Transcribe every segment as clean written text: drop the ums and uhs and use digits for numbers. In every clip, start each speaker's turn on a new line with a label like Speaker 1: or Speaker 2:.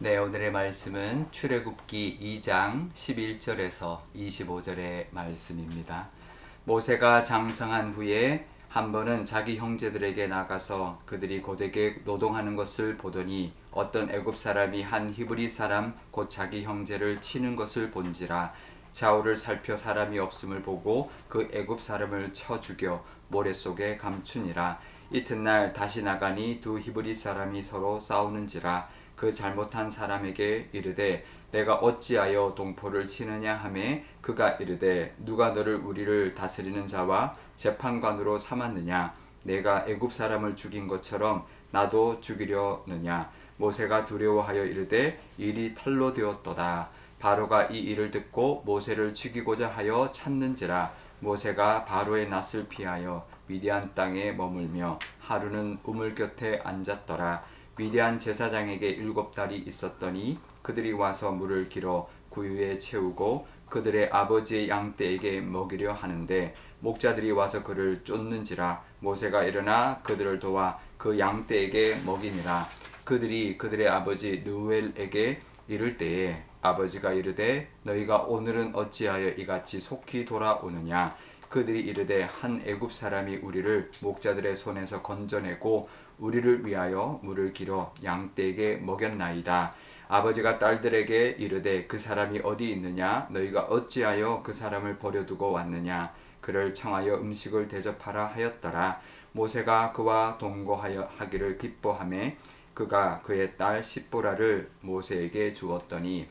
Speaker 1: 네, 오늘의 말씀은 출애굽기 2장 11절에서 25절의 말씀입니다. 모세가 장성한 후에 한 번은 자기 형제들에게 나가서 그들이 고되게 노동하는 것을 보더니 어떤 애굽 사람이 한 히브리 사람 곧 자기 형제를 치는 것을 본지라. 좌우를 살펴 사람이 없음을 보고 그 애굽 사람을 쳐 죽여 모래 속에 감추니라. 이튿날 다시 나가니 두 히브리 사람이 서로 싸우는지라. 그 잘못한 사람에게 이르되 내가 어찌하여 동포를 치느냐 하매 그가 이르되 누가 너를 우리를 다스리는 자와 재판관으로 삼았느냐. 내가 애굽 사람을 죽인 것처럼 나도 죽이려느냐. 모세가 두려워하여 이르되 일이 탈로 되었도다. 바로가 이 일을 듣고 모세를 죽이고자 하여 찾는지라. 모세가 바로의 낯을 피하여 미디안 땅에 머물며 하루는 우물 곁에 앉았더라. 미디안 제사장에게 7달이 있었더니 그들이 와서 물을 길어 구유에 채우고 그들의 아버지의 양떼에게 먹이려 하는데 목자들이 와서 그를 쫓는지라. 모세가 일어나 그들을 도와 그 양떼에게 먹이니라. 그들이 그들의 아버지 르우엘에게 이를 때에 아버지가 이르되 너희가 오늘은 어찌하여 이같이 속히 돌아오느냐. 그들이 이르되 한 애굽 사람이 우리를 목자들의 손에서 건져내고 우리를 위하여 물을 길어 양떼에게 먹였나이다. 아버지가 딸들에게 이르되 그 사람이 어디 있느냐. 너희가 어찌하여 그 사람을 버려두고 왔느냐. 그를 청하여 음식을 대접하라 하였더라. 모세가 그와 동거하여 하기를 기뻐하매 그가 그의 딸 십보라를 모세에게 주었더니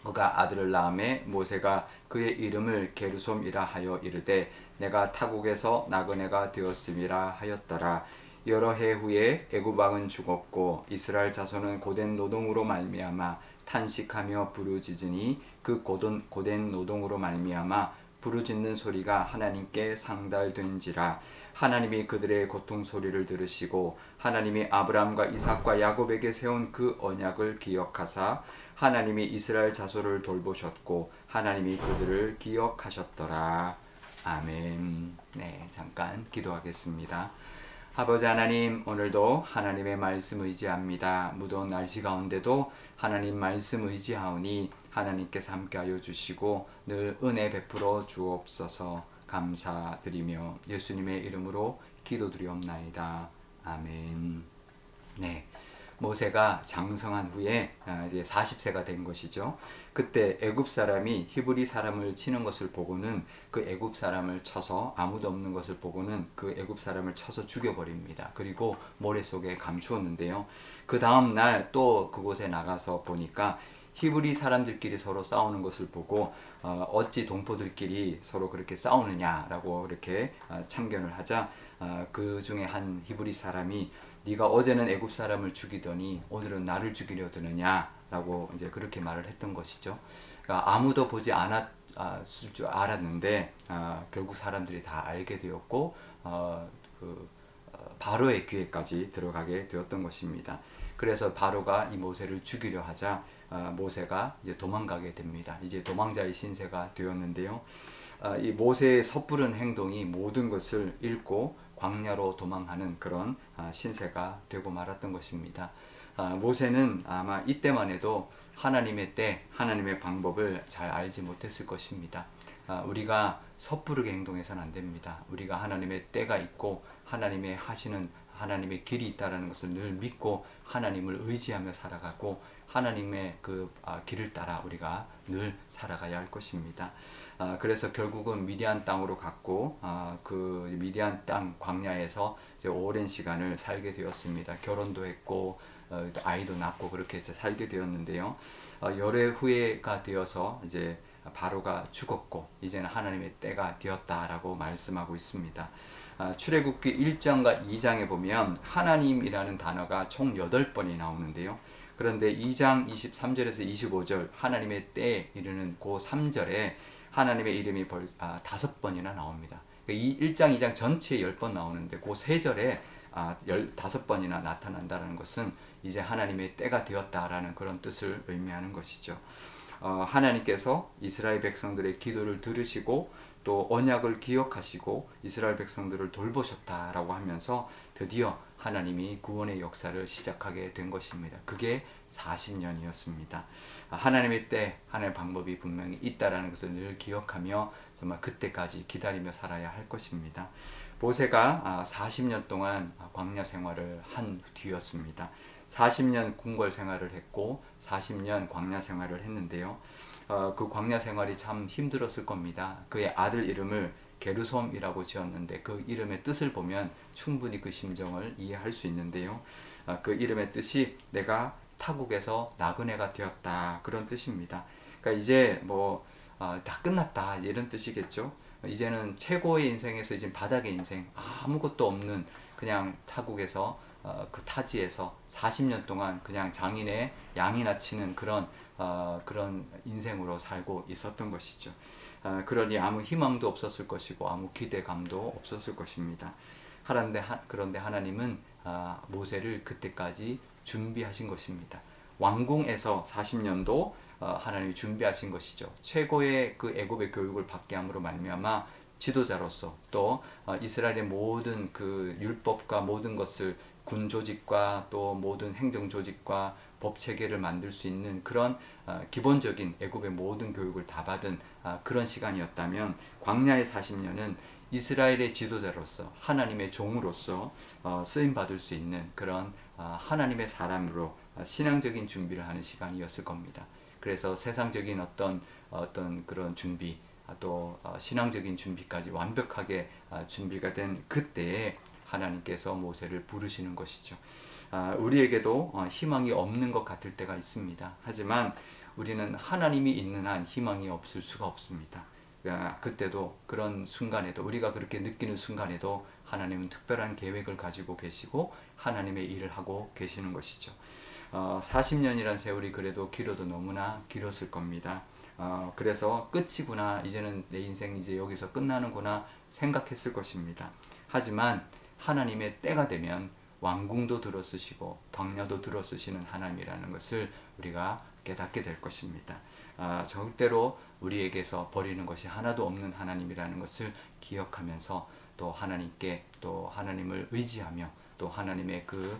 Speaker 1: 그가 아들을 낳음에 모세가 그의 이름을 게르솜이라 하여 이르되 내가 타국에서 나그네가 되었음이라 하였더라. 여러 해 후에 애굽 왕은 죽었고 이스라엘 자손은 고된 노동으로 말미암아 탄식하며 부르짖으니 그 고된 노동으로 말미암아 부르짖는 소리가 하나님께 상달된지라. 하나님이 그들의 고통 소리를 들으시고 하나님이 아브라함과 이삭과 야곱에게 세운 그 언약을 기억하사 하나님이 이스라엘 자손을 돌보셨고 하나님이 그들을 기억하셨더라. 아멘. 네, 잠깐 기도하겠습니다. 아버지 하나님, 오늘도 하나님의 말씀 의지합니다. 무더운 날씨 가운데도 하나님 말씀 의지하오니 하나님께서 함께하여 주시고 늘 은혜 베풀어 주옵소서. 감사드리며 예수님의 이름으로 기도드리옵나이다. 아멘. 네. 모세가 장성한 후에 이제 40세가 된 것이죠. 그때 애굽 사람이 히브리 사람을 치는 것을 보고는 그 애굽 사람을 쳐서 아무도 없는 것을 보고는 그 애굽 사람을 쳐서 죽여버립니다. 그리고 모래 속에 감추었는데요. 그 다음 날 또 그곳에 나가서 보니까 히브리 사람들끼리 서로 싸우는 것을 보고 어찌 동포들끼리 서로 그렇게 싸우느냐라고 이렇게 참견을 하자 그 중에 한 히브리 사람이 네가 어제는 애굽 사람을 죽이더니 오늘은 나를 죽이려 드느냐라고 이제 그렇게 말을 했던 것이죠. 그러니까 아무도 보지 않았을 줄 알았는데 결국 사람들이 다 알게 되었고 바로의 귀에까지 들어가게 되었던 것입니다. 그래서 바로가 이 모세를 죽이려 하자 모세가 이제 도망가게 됩니다. 이제 도망자의 신세가 되었는데요. 이 모세의 섣부른 행동이 모든 것을 잃고 광야로 도망하는 그런 신세가 되고 말았던 것입니다. 모세는 아마 이때만 해도 하나님의 때, 하나님의 방법을 잘 알지 못했을 것입니다. 우리가 섣부르게 행동해서는 안 됩니다. 우리가 하나님의 때가 있고 하나님의 하시는 하나님의 길이 있다는 것을 늘 믿고 하나님을 의지하며 살아가고 하나님의 그 길을 따라 우리가 늘 살아가야 할 것입니다. 그래서 결국은 미디안 땅으로 갔고 그 미디안 땅 광야에서 이제 오랜 시간을 살게 되었습니다. 결혼도 했고 아이도 낳고 그렇게 해서 살게 되었는데요. 열애 후에가 되어서 이제 바로가 죽었고 이제는 하나님의 때가 되었다라고 말씀하고 있습니다. 출애굽기 1장과 2장에 보면 하나님이라는 단어가 총 8번이 나오는데요. 그런데 2장 23절에서 25절 하나님의 때에 이르는 그 3절에 하나님의 이름이 5번이나 나옵니다. 이 1장 2장 전체에 10번 나오는데 그 3절에 15번이나 나타난다는 것은 이제 하나님의 때가 되었다라는 그런 뜻을 의미하는 것이죠. 하나님께서 이스라엘 백성들의 기도를 들으시고 또 언약을 기억하시고 이스라엘 백성들을 돌보셨다라고 하면서 드디어 하나님이 구원의 역사를 시작하게 된 것입니다. 그게 40년이었습니다. 하나님의 때, 하나님의 방법이 분명히 있다라는 것을 늘 기억하며 정말 그때까지 기다리며 살아야 할 것입니다. 모세가 40년 동안 광야 생활을 한 뒤였습니다. 40년 궁궐 생활을 했고 40년 광야 생활을 했는데요. 그 광야 생활이 참 힘들었을 겁니다. 그의 아들 이름을 게르솜이라고 지었는데 그 이름의 뜻을 보면 충분히 그 심정을 이해할 수 있는데요. 그 이름의 뜻이 내가 타국에서 나그네가 되었다, 그런 뜻입니다. 그러니까 이제 다 끝났다 이런 뜻이겠죠. 이제는 최고의 인생에서 이제 바닥의 인생, 아무것도 없는 그냥 타국에서 그 타지에서 40년 동안 그냥 장인의 양이나 치는 그런 인생으로 살고 있었던 것이죠. 그러니 아무 희망도 없었을 것이고 아무 기대감도 없었을 것입니다. 그런데 하나님은 모세를 그때까지 준비하신 것입니다. 왕궁에서 40년도 하나님이 준비하신 것이죠. 최고의 그 애굽의 교육을 받게 함으로 말미암아 지도자로서 또 이스라엘의 모든 그 율법과 모든 것을 군 조직과 또 모든 행정 조직과 법 체계를 만들 수 있는 그런 기본적인 애굽의 모든 교육을 다 받은 그런 시간이었다면, 광야의 40년은 이스라엘의 지도자로서 하나님의 종으로서 쓰임 받을 수 있는 그런 하나님의 사람으로 신앙적인 준비를 하는 시간이었을 겁니다. 그래서 세상적인 어떤 그런 준비, 또 신앙적인 준비까지 완벽하게 준비가 된 그때에 하나님께서 모세를 부르시는 것이죠. 우리에게도 희망이 없는 것 같을 때가 있습니다. 하지만 우리는 하나님이 있는 한 희망이 없을 수가 없습니다. 그때도 그런 순간에도, 우리가 그렇게 느끼는 순간에도 하나님은 특별한 계획을 가지고 계시고 하나님의 일을 하고 계시는 것이죠. 40년이란 세월이 그래도 길어도 너무나 길었을 겁니다. 그래서 끝이구나, 이제는 내 인생 이제 여기서 끝나는구나 생각했을 것입니다. 하지만 하나님의 때가 되면 왕궁도 들어쓰시고 광야도 들어쓰시는 하나님이라는 것을 우리가 깨닫게 될 것입니다. 절대로 우리에게서 버리는 것이 하나도 없는 하나님이라는 것을 기억하면서 또 하나님께, 또 하나님을 의지하며 또 하나님의 그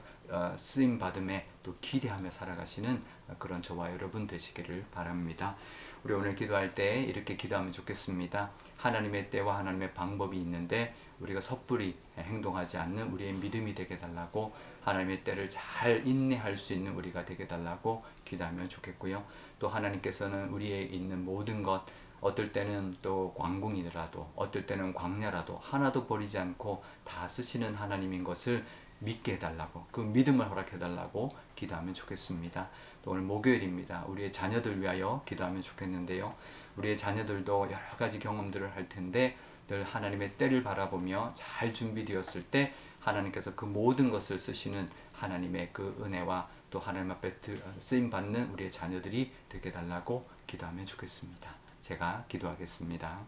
Speaker 1: 쓰임 받음에 또 기대하며 살아가시는 그런 저와 여러분 되시기를 바랍니다. 우리 오늘 기도할 때 이렇게 기도하면 좋겠습니다. 하나님의 때와 하나님의 방법이 있는데 우리가 섣불리 행동하지 않는 우리의 믿음이 되게 달라고, 하나님의 때를 잘 인내할 수 있는 우리가 되게 달라고 기도하면 좋겠고요. 또 하나님께서는 우리에 있는 모든 것, 어떨 때는 또 왕궁이라도 어떨 때는 광야라도 하나도 버리지 않고 다 쓰시는 하나님인 것을 믿게 해달라고, 그 믿음을 허락해달라고 기도하면 좋겠습니다. 또 오늘 목요일입니다. 우리의 자녀들 위하여 기도하면 좋겠는데요. 우리의 자녀들도 여러 가지 경험들을 할 텐데 늘 하나님의 때를 바라보며 잘 준비되었을 때 하나님께서 그 모든 것을 쓰시는 하나님의 그 은혜와 또 하나님 앞에 쓰임 받는 우리의 자녀들이 되게 달라고 기도하면 좋겠습니다. 제가 기도하겠습니다.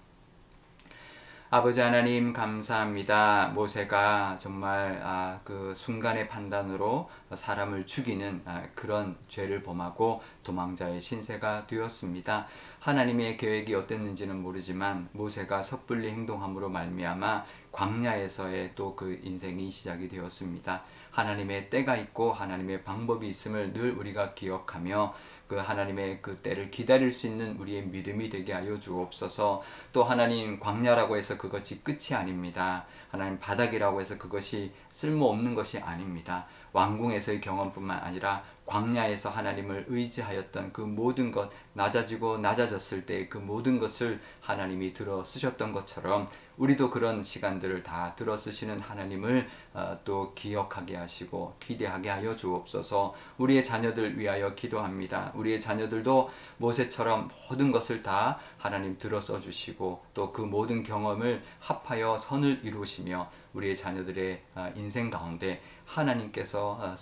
Speaker 1: 아버지 하나님, 감사합니다. 모세가 정말 그 순간의 판단으로 사람을 죽이는 그런 죄를 범하고 도망자의 신세가 되었습니다. 하나님의 계획이 어땠는지는 모르지만 모세가 섣불리 행동함으로 말미암아 광야에서의 또 그 인생이 시작이 되었습니다. 하나님의 때가 있고 하나님의 방법이 있음을 늘 우리가 기억하며 그 하나님의 그 때를 기다릴 수 있는 우리의 믿음이 되게 하여 주옵소서. 또 하나님, 광야라고 해서 그것이 끝이 아닙니다. 하나님, 바닥이라고 해서 그것이 쓸모없는 것이 아닙니다. 왕궁에서의 경험뿐만 아니라 광야에서 하나님을 의지하였던 그 모든 것, 낮아지고 낮아졌을 때 그 모든 것을 하나님이 들어 쓰셨던 것처럼 우리도 그런 시간들을 다 들어 쓰시는 하나님을 또 기억하게 하시고 기대하게 하여 주옵소서. 우리의 자녀들 위하여 기도합니다. 우리의 자녀들도 모세처럼 모든 것을 다 하나님 들어 써주시고 또 그 모든 경험을 합하여 선을 이루시며 우리의 자녀들의 인생 가운데 하나님께서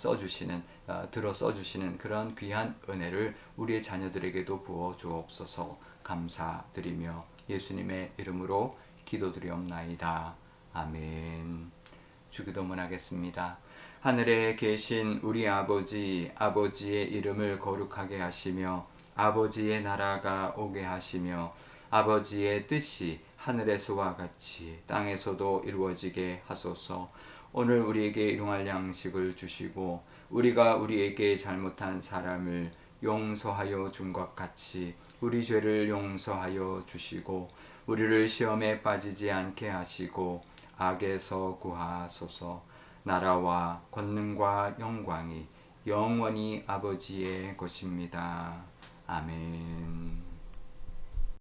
Speaker 1: 들어 써주시는 그런 귀한 은혜를 우리의 자녀들에게도 부어 주옵소서. 감사드리며 예수님의 이름으로 기도드리옵나이다. 아멘. 주기도문 하겠습니다. 하늘에 계신 우리 아버지, 아버지의 이름을 거룩하게 하시며 아버지의 나라가 오게 하시며 아버지의 뜻이 하늘에서와 같이 땅에서도 이루어지게 하소서. 오늘 우리에게 일용할 양식을 주시고 우리가 우리에게 잘못한 사람을 용서하여 준 것 같이 우리 죄를 용서하여 주시고 우리를 시험에 빠지지 않게 하시고 악에서 구하소서. 나라와 권능과 영광이 영원히 아버지의 것입니다. 아멘.